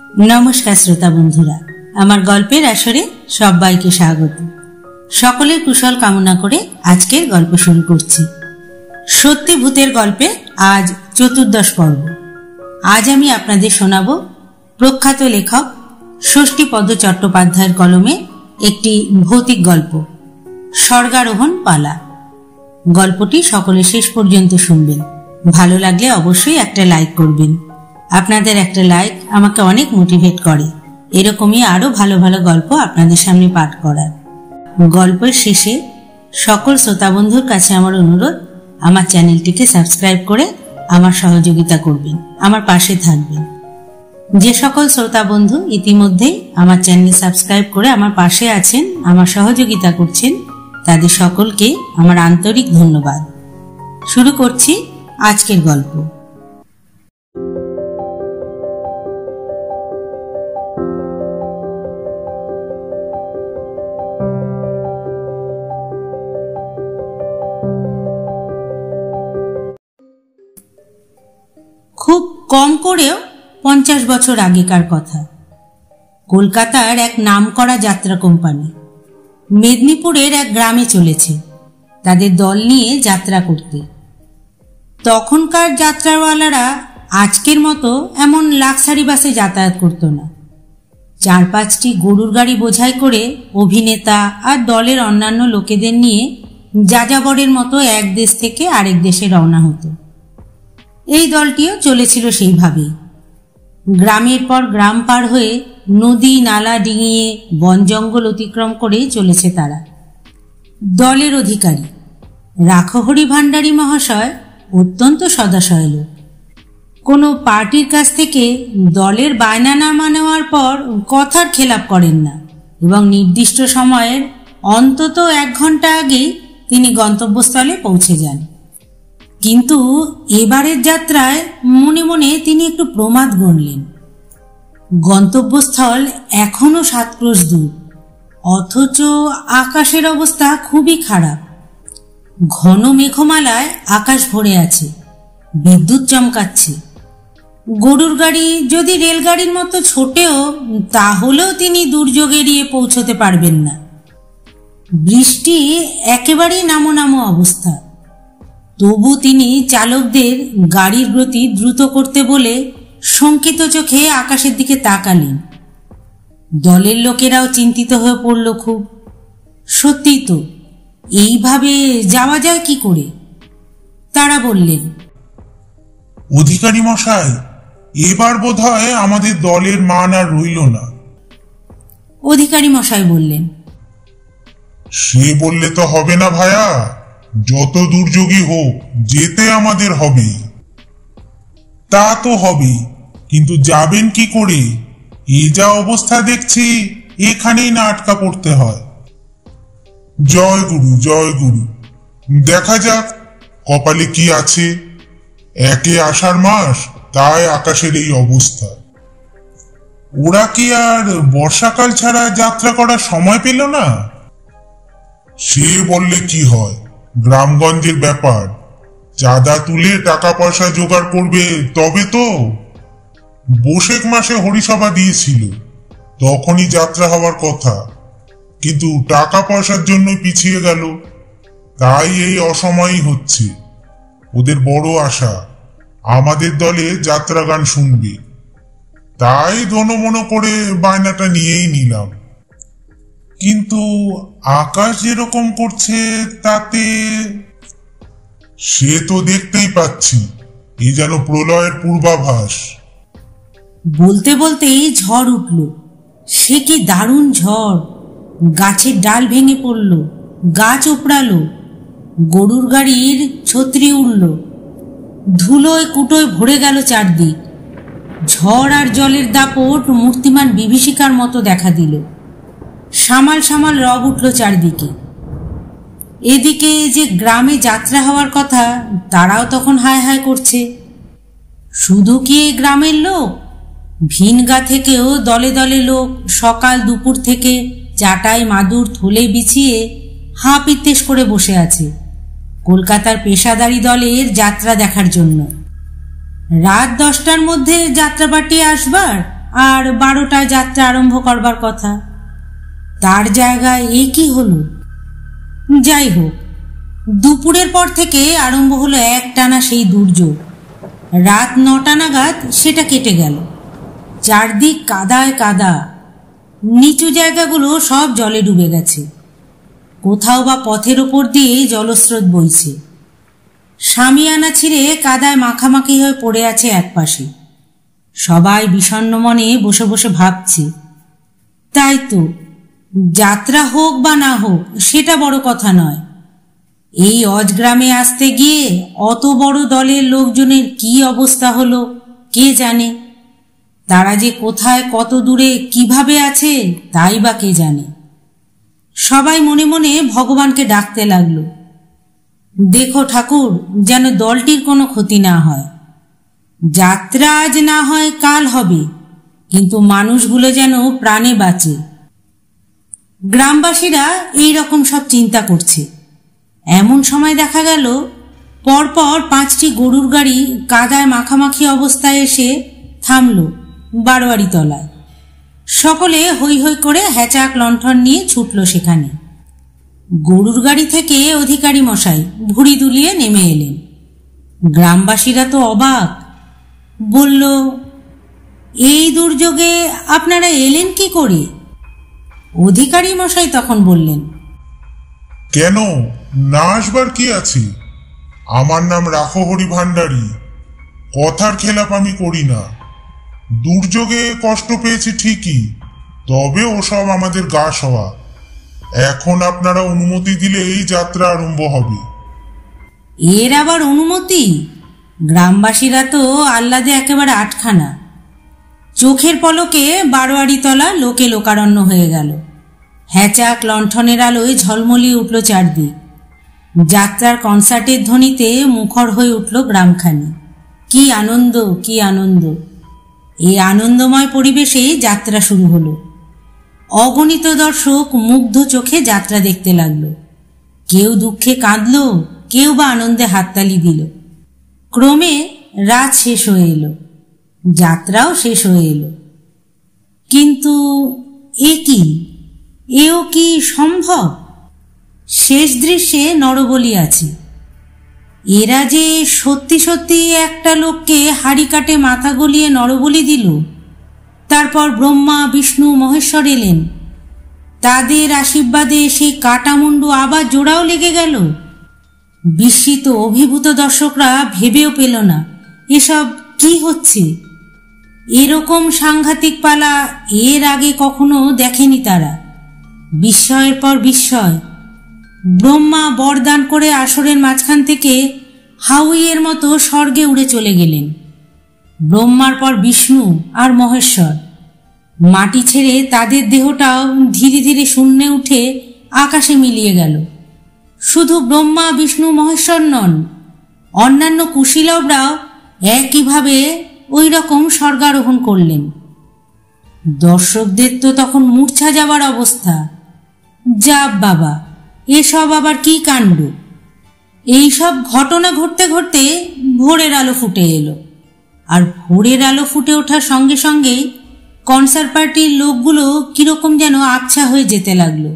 नमस्कार श्रोता बंधुरा, आमार गल्पेर आसरे सबाइके स्वागत। सकलेर कुशल कामना करे आजकेर गल्प शुरू करछि। सत्यि भूतेर गल्पे आज चतुर्दश पर्व। आज आमी आपनादेर शोनाबो प्रख्यात लेखक षष्ठीपद चट्टोपाध्यायेर कलमे एकटी भौतिक गल्प स्वर्गारोहण पाला। गल्पटी सकले शेष पर्यन्त शुनबेन। भालो लागले अवश्यई एकटा लाइक करबेन। আপনাদের একটা লাইক আমাকে অনেক মোটিভেট করে এরকমই আরো ভালো ভালো গল্প আপনাদের সামনে পাঠ করার। গল্পের শেষে সকল শ্রোতা বন্ধুর কাছে আমার অনুরোধ, আমার চ্যানেলটিকে সাবস্ক্রাইব করে আমার সহযোগিতা করবেন, আমার পাশে থাকবেন। যে সকল শ্রোতা বন্ধু ইতিমধ্যেই আমার চ্যানেল সাবস্ক্রাইব করে আমার পাশে আছেন, আমার সহযোগিতা করছেন, তাদের সকলকে আমার আন্তরিক ধন্যবাদ। শুরু করছি আজকের গল্প। খুব কম করেও 50 বছর আগেকার কথা। কলকাতার এক নামকরা যাত্রা কোম্পানি মেদিনীপুরের এক গ্রামে চলেছে তাদের দল নিয়ে যাত্রা করতে। তখনকার যাত্রাওয়ালারা আজকের মতো এমন লাক্সারি বাসে যাতায়াত করত না। 4-5টি গরুর গাড়ি বোঝাই করে অভিনেতা আর দলের অন্যান্য লোকেদের নিয়ে যাযাবরের মতো এক দেশ থেকে আরেক দেশে রওনা হতো। এই দলটিও চলেছিল সেইভাবেই। গ্রামের পর গ্রাম পার হয়ে নদী নালা ডিঙিয়ে বন জঙ্গল অতিক্রম করে চলেছে তারা। দলের অধিকারী রাখহরি ভান্ডারী মহাশয় অত্যন্ত সদাশয় লোক। কোনো পার্টির কাছ থেকে দলের বায়না না নেওয়ার পর কথার খেলাপ করেন না এবং নির্দিষ্ট সময়ের অন্তত 1 ঘন্টা আগেই তিনি গন্তব্যস্থলে পৌঁছে যান। কিন্তু এবারের যাত্রায় মনে মনে তিনি একটু প্রমাদ গণলেন। গন্তব্যস্থল এখনো 7 ক্রোশ দূর, অথচ আকাশের অবস্থা খুবই খারাপ। ঘন মেঘমালায় আকাশ ভরে আছে, বিদ্যুৎ চমকাচ্ছে। গরুর গাড়ি যদি রেলগাড়ির মতো ছোটেও তাহলেও তিনি দুর্যোগ এড়িয়ে পৌঁছতে পারবেন না। বৃষ্টি একেবারেই নামো নামো অবস্থা। তবু তিনি চালকদের গাড়ির গতি দ্রুত করতে বলে শঙ্কিত চোখে আকাশের দিকে তাকালেন। দলের লোকেরাও চিন্তিত হয়ে পড়ল খুব। সত্যিই তো, এইভাবে যাওয়া যায় কি করে? তারা বললেন, অধিকারী মশাই, এবার বোধহয় আমাদের দলের মান আর রইল না। অধিকারী মশাই বললেন, সে বললে তো হবে না ভায়া, যত দুর্যোগী হোক যেতে আমাদের হবে। তা তো হবে, কিন্তু যাবেন কি করে? এ যা অবস্থা দেখছি, এখানেই না আটকা পড়তে হয়। জয় গুরু, জয় গুরু। দেখা যাক কপালে কি আছে। একে আষাঢ় মাস, তাই আকাশের এই অবস্থা। ওরা কি আর বর্ষাকাল ছাড়া যাত্রা করার সময় পেল না? সে বললে কি হয়, গ্রামগঞ্জের ব্যাপার। চাঁদা তুলে টাকা পয়সা জোগাড় করবে তবে তো। বৈশাখ মাসে হরিসভা দিয়েছিল, তখনই যাত্রা হওয়ার কথা, কিন্তু টাকা পয়সার জন্য পিছিয়ে গেল। তাই এই অসময়ই হচ্ছে। ওদের বড় আশা আমাদের দলে যাত্রা গান শুনবে, তাই ধনমনো করে বায়নাটা নিয়েই নিলাম। কিন্তু আকাশ যেরকম করছে তাতে। সে তো দেখতেই পাচ্ছি, এ যেন প্রলয়ের পূর্বাভাস। বলতে বলতেই ঝড় উঠল। সে কি দারুণ ঝড়! গাছের ডাল ভেঙে পড়ল, গাছ উপড়ালো, গরুর গাড়ির ছত্রি উড়ল, ধুলোয় কুটোয় ভরে গেল চারদিক। ঝড় আর জলের দাপট মূর্তিমান বিভীষিকার মতো দেখা দিল। সামাল সামাল রব উঠল চারদিকে। এদিকে যে গ্রামে যাত্রা হওয়ার কথা, তারাও তখন হায় হায় করছে। শুধু কি এই গ্রামের লোক, ভিনগা থেকেও দলে দলে লোক সকাল দুপুর থেকে চাটাই মাদুর থলে বিছিয়ে হাঁ পিত্তেশ করে বসে আছে কলকাতার পেশাদারি দলের যাত্রা দেখার জন্য। রাত 10টার মধ্যে যাত্রাপার্টি আসবার আর 12টায় যাত্রা আরম্ভ করবার কথা। তার জায়গায় এ কি হলো? যাই হোক, দুপুরের পর থেকে আরম্ভ হলো একটানা সেই দুর্যোগ। রাত 9টা নাগাদ সেটা কেটে গেল। চারদিক কাদায় কাদা, নিচু জায়গাগুলো সব জলে ডুবে গেছে। কোথাও বা পথের ওপর দিয়ে জলস্রোত বইছে। শামিয়ানা ছিঁড়ে কাদায় মাখামাখি হয়ে পড়ে আছে একপাশে। সবাই বিষণ্ণ মনে বসে বসে ভাবছে, তাই তো, যাত্রা হোক বা না হোক সেটা বড় কথা নয়, এই অজগ্রামে আসতে গিয়ে অত বড় দলের লোকজনের কি অবস্থা হলো কে জানে। তারা যে কোথায়, কত দূরে, কিভাবে আছে তাই বা কে জানে। সবাই মনে মনে ভগবানকে ডাকতে লাগলো, দেখো ঠাকুর, যেন দলটির কোনো ক্ষতি না হয়। যাত্রা আজ না হয় কাল হবে, কিন্তু মানুষগুলো যেন প্রাণে বাঁচে। গ্রামবাসীরা এই রকম সব চিন্তা করছে। এমন সময় দেখা গেল পরপর 5টি গরুর গাড়ি কাদায় মাখামাখি অবস্থায় এসে থামল বারোয়ারি তলায়। সকলে হৈ হৈ করে হ্যাচাক লণ্ঠন নিয়ে ছুটল সেখানে। গরুর গাড়ি থেকে অধিকারী মশাই ভুঁড়ি দুলিয়ে নেমে এলেন। গ্রামবাসীরা তো অবাক, বলল, এই দুর্যোগে আপনারা এলেন কি করে? অধিকারী মশাই তখন বললেন, কেন, না আসবার কি আছে? আমার নাম রাখহরি ভান্ডারী। কথার খেলাপ আমি করি না। দুর্যোগে কষ্ট পেয়েছি ঠিকই, তবে ওসব আমাদের গা সওয়া। এখন আপনারা অনুমতি দিলে এই যাত্রা আরম্ভ হবে। এর আবার অনুমতি? গ্রামবাসীরা তো আহ্লাদে একেবারে আটখানা। চোখের পলকে বারোয়ারি তলা লোকে লোকারণ্য হয়ে গেল। হ্যাচাক লণ্ঠনের আলোয় ঝলমলিয়ে উঠল চারদিক। যাত্রার কনসার্টের ধ্বনিতে মুখর হয়ে উঠল গ্রামখানি। কি আনন্দ, কি আনন্দ! এই আনন্দময় পরিবেশে যাত্রা শুরু হলো। অগণিত দর্শক মুগ্ধ চোখে যাত্রা দেখতে লাগলো। কেউ দুঃখে কাঁদল, কেউ বা আনন্দে হাততালি দিল। ক্রমে রাত শেষ হয়ে এলো, যাত্রাও শেষ হয়ে এলো। কিন্তু এও কি সম্ভব? শেষ দৃশ্যে নরবলি আছে। এরা যে সত্যি সত্যি একটা লোককে হাড়ি কাটে মাথা গলিয়ে নরবলি দিল। তারপর ব্রহ্মা, বিষ্ণু, মহেশ্বর এলেন। তাদের আশীর্বাদে সেই কাটামুন্ডু আবার জোড়াও লেগে গেল। বিস্মিত অভিভূত দর্শকরা ভেবেও পেল না এসব কি হচ্ছে। এরকম সাংঘাতিক পালা এর আগে কখনো দেখেনি তারা। বিস্ময়ের পর বিস্ময়। ব্রহ্মা বরদান করে আসরের মাঝখান থেকে হাউইয়ের মতো স্বর্গে উড়ে চলে গেলেন। ব্রহ্মার পর বিষ্ণু আর মহেশ্বর। মাটি ছেড়ে তাদের দেহটাও ধীরে ধীরে শূন্যে উঠে আকাশে মিলিয়ে গেল। শুধু ব্রহ্মা, বিষ্ণু, মহেশ্বর নন, অন্যান্য কুশীলবরাও একইভাবে ওই রকম স্বর্গারোহণ করলেন। দর্শকদের তো তখন মূর্ছা যাবার অবস্থা। যা বাবা, এসব আবার কি কাণ্ড! এইসব ঘটনা ঘটতে ঘটতে ভোরের আলো ফুটে এলো। আর ভোরের আলো ফুটে ওঠার সঙ্গে সঙ্গেই কনসার্ট পার্টির লোকগুলো কিরকম যেন আবছা হয়ে যেতে লাগলো।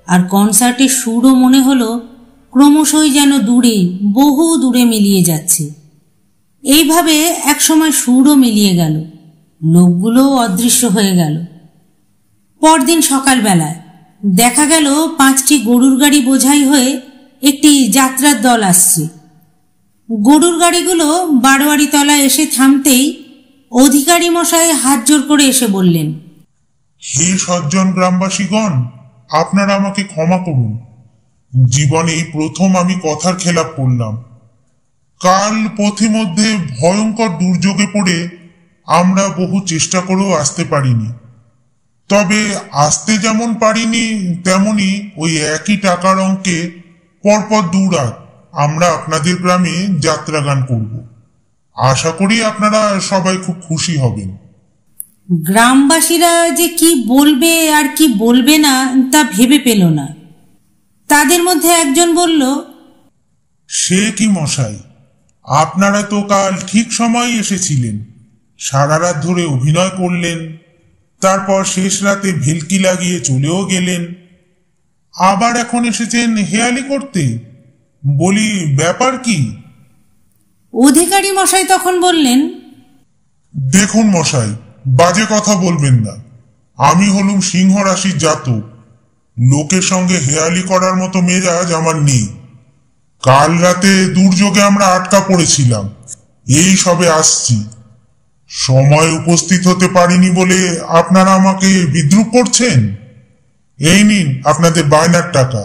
আর কনসার্টের সুরও মনে হলো ক্রমশই যেন দূরে, বহু দূরে মিলিয়ে যাচ্ছে। এইভাবে একসময় সুরও মিলিয়ে গেল, লোকগুলোও অদৃশ্য হয়ে গেল। পরদিন সকালবেলায় দেখা গেল 5টি গরুর গাড়ি বোঝাই হয়ে একটি যাত্রার দল আসছে। গরুর গাড়িগুলো বারোয়ারি তলায় এসে থামতেই অধিকারী মশাই হাত জোর করে এসে বললেন, হে সজ্জন গ্রামবাসীগণ, আপনারা আমাকে ক্ষমা করুন। জীবনে এই প্রথম আমি কথার খেলাপ করলাম। কাল পথিমধ্যে ভয়ঙ্কর দুর্যোগে পড়ে আমরা বহু চেষ্টা করেও আসতে পারিনি। তবে আসতে যেমন পারিনি, তেমনি ওই একই টাকার অঙ্কে পরপর 2 রাত আমরা আপনাদের গ্রামে যাত্রা গান করব। আশা করি আপনারা সবাই খুব খুশি হবেন। গ্রামবাসীরা যে কি বলবে আর কি বলবে না তা ভেবে পেল না। তাদের মধ্যে একজন বলল, সে কি মশাই, আপনারা তো কাল ঠিক সময় এসেছিলেন। সারা রাত ধরে অভিনয় করলেন, তারপর শেষ রাতে ভেলকি লাগিয়ে চলেও গেলেন, আবার এখন এসেছেন হেয়ালি করতে। বলি, ব্যাপার কি? অধিকারী মশাই তখন বললেন, দেখুন মশাই, বাজে কথা বলবেন না। আমি হলুম সিংহ রাশির জাতক। লোকের সঙ্গে হেয়ালি করার মতো মেজাজ আমার নেই। কাল রাতে দুর্যোগে আমরা আটকা পড়েছিলাম, এই সবে আসছি। সময় উপস্থিত হতে পারিনি বলে আপনারা আমাকে বিদ্রুপ করছেন। এই নিন আপনাদের বায়নার টাকা।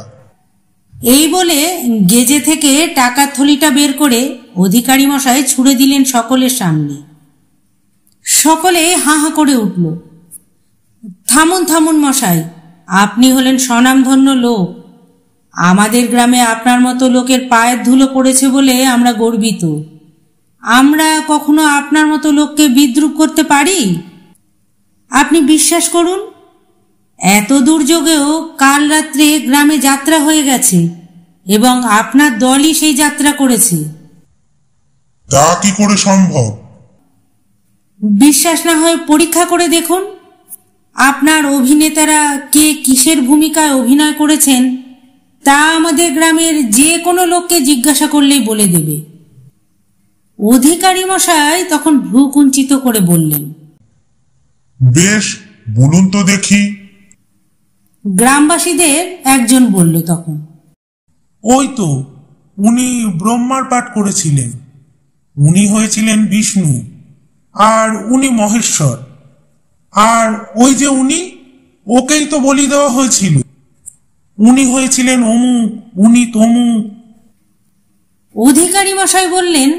এই বলে গেজে থেকে টাকার থলিটা বের করে অধিকারী মশাই ছুড়ে দিলেন সকলের সামনে। সকলে হাঁ হাঁ করে উঠল। থামুন থামুন মশাই, আপনি হলেন স্বনামধন্য লোক। আমাদের গ্রামে আপনার মতো লোকের পায়ের ধুলো পড়েছে বলে আমরা গর্বিত। আমরা কখনো আপনার মতো লোককে বিদ্রুপ করতে পারি? আপনি বিশ্বাস করুন, এত দুর্যোগেও কাল রাত্রে গ্রামে যাত্রা হয়ে গেছে এবং আপনার দলই সেই যাত্রা করেছে। তা কি করে সম্ভব? বিশ্বাস না হয় পরীক্ষা করে দেখুন। আপনার অভিনেতারা কে কিসের ভূমিকায় অভিনয় করেছেন তা আমাদের গ্রামের যে কোনো লোককে জিজ্ঞাসা করলেই বলে দেবে। অধিকারী মশাই তখন ভ্রু কুঞ্চিত করে বললেন, বেশ, বলুন তো দেখি। গ্রামবাসীদের একজন বলল তখন, ওই তো, উনি ব্রহ্মার পাঠ করেছিলেন। উনি হয়েছিলেন বিষ্ণু, আর উনি মহেশ্বর। আর ওই যে ওকেই তো বলি দেওয়া হয়েছিল। উনি হয়েছিলেন অমুক, উনি তমুক। অধিকারী মশাই বললেন,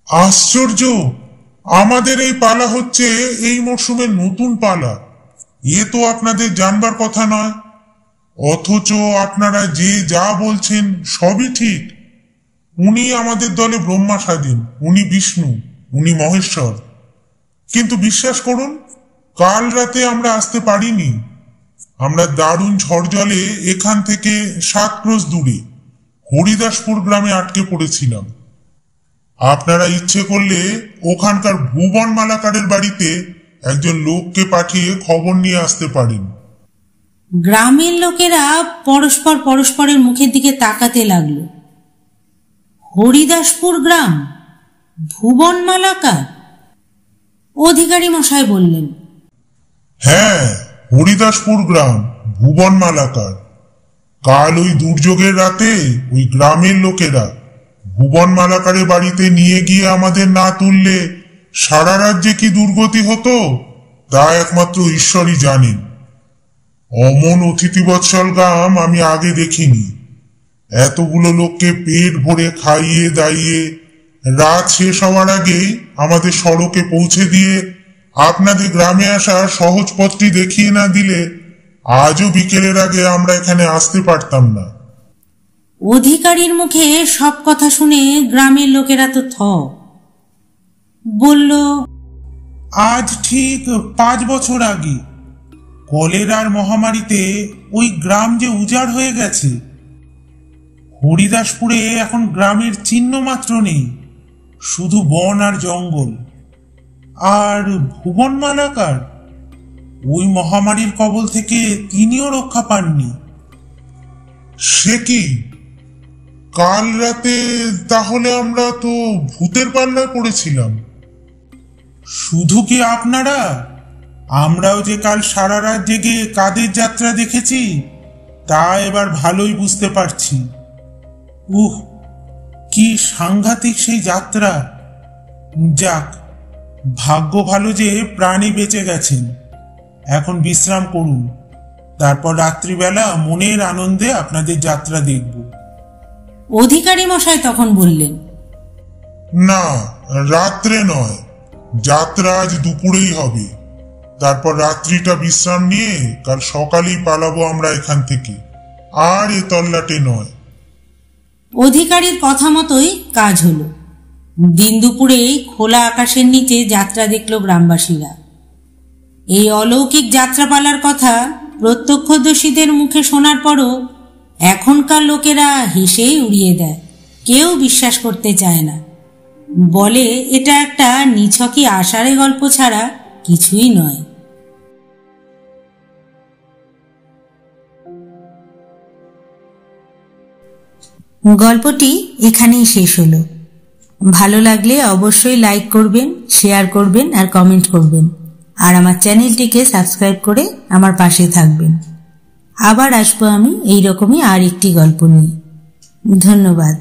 আশ্চর্য! আমাদের এই পালা হচ্ছে এই মরশুমের নতুন পালা। এ তো আপনাদের জানবার কথা নয়, অথচ আপনারা যে যা বলছেন সবই ঠিক। উনি আমাদের দলে ব্রহ্মা স্বাধীন, উনি বিষ্ণু, উনি মহেশ্বর। কিন্তু বিশ্বাস করুন, কাল রাতে আমরা আসতে পারিনি। আমরা দারুণ ঝড় জলে এখান থেকে 7 ক্রোশ দূরে হরিদাসপুর গ্রামে আটকে পড়েছিলাম। আপনারা ইচ্ছে করলে ওখানকার ভুবন মালাকারের বাড়িতে একজন লোককে পাঠিয়ে খবর নিয়ে আসতে পারেন। গ্রামের লোকেরা পরস্পরের মুখের দিকে তাকাতে লাগলো। হরিদাসপুর গ্রাম, ভুবন মালাকার? অধিকারী মশাই বললেন, হ্যাঁ, হরিদাসপুর গ্রাম, ভুবন মালাকার। কাল ওই দুর্যোগের রাতে ওই গ্রামের লোকেরা ভুবন মালাকারের বাড়িতে নিয়ে গিয়ে আমাদের না তুললে সারা রাজ্যে কি দুর্গতি হতো তা একমাত্র ঈশ্বরই জানেন। অমন অতিথিবৎসল গ্রাম আমি আগে দেখিনি। এতগুলো লোককে পেট ভরে খাইয়ে দাইয়ে রাত শেষ হওয়ার আগে আমাদের সড়কে পৌঁছে দিয়ে আপনাদের গ্রামে আসার সহজ পথটি দেখিয়ে না দিলে আজও বিকেলের আগে আমরা এখানে আসতে পারতাম না। অধিকারীর মুখে সব কথা শুনে গ্রামের লোকেরা তো থ। বলল, আজ ঠিক 5 বছর আগে কলেরার মহামারীতে ওই গ্রাম যে উজাড় হয়ে গেছে। হরিদাসপুরে এখন গ্রামের চিহ্ন মাত্র নেই, শুধু বন আর জঙ্গল। আর ভুবন মালাকার, ওই মহামারীর কবল থেকে তিনিও রক্ষা পাননি। সে কি? কাল রাতে তাহলে আমরা তো ভূতের পাল্লায় পড়েছিলাম। শুধু কি আপনারা, আমরাও যে কাল সারা রাত জেগে কাদের যাত্রা দেখেছি তা এবার ভালোই বুঝতে পারছি। কি সাংঘাতিক সেই যাত্রা! যাক, ভাগ্য ভালো যে প্রাণী বেঁচে গেছেন। এখন বিশ্রাম করুন, তারপর রাত্রিবেলা মনের আনন্দে আপনাদের যাত্রা দেখব। অধিকারী মশাই তখন বললেন, না, রাত্রে নয়, যাত্রা আজ দুপুরেই হবে। তারপর রাত্রিটা বিশ্রাম নিয়ে কাল সকালেই পালাবো আমরা এখান থেকে, আর এ তল্লাটে নয়। অধিকারীর কথা মতোই কাজ হলো। দিন দুপুরেই খোলা আকাশের নিচে যাত্রা দেখল গ্রামবাসীরা। এই অলৌকিক যাত্রাপালার কথা প্রত্যক্ষদর্শীদের মুখে শোনার পরও এখনকার লোকেরা হেসেই উড়িয়ে দেয়, কেউ বিশ্বাস করতে চায় না। বলে এটা একটা নিছকই আষাঢ়ে গল্প ছাড়া কিছুই নয়। গল্পটি এখানেই শেষ হলো। ভালো লাগলে অবশ্যই লাইক করবেন, শেয়ার করবেন আর কমেন্ট করবেন, আর আমার চ্যানেলটিকে সাবস্ক্রাইব করে আমার পাশে থাকবেন। আবার আসবো আমি এইরকমই আর একটি গল্প নিয়ে। ধন্যবাদ।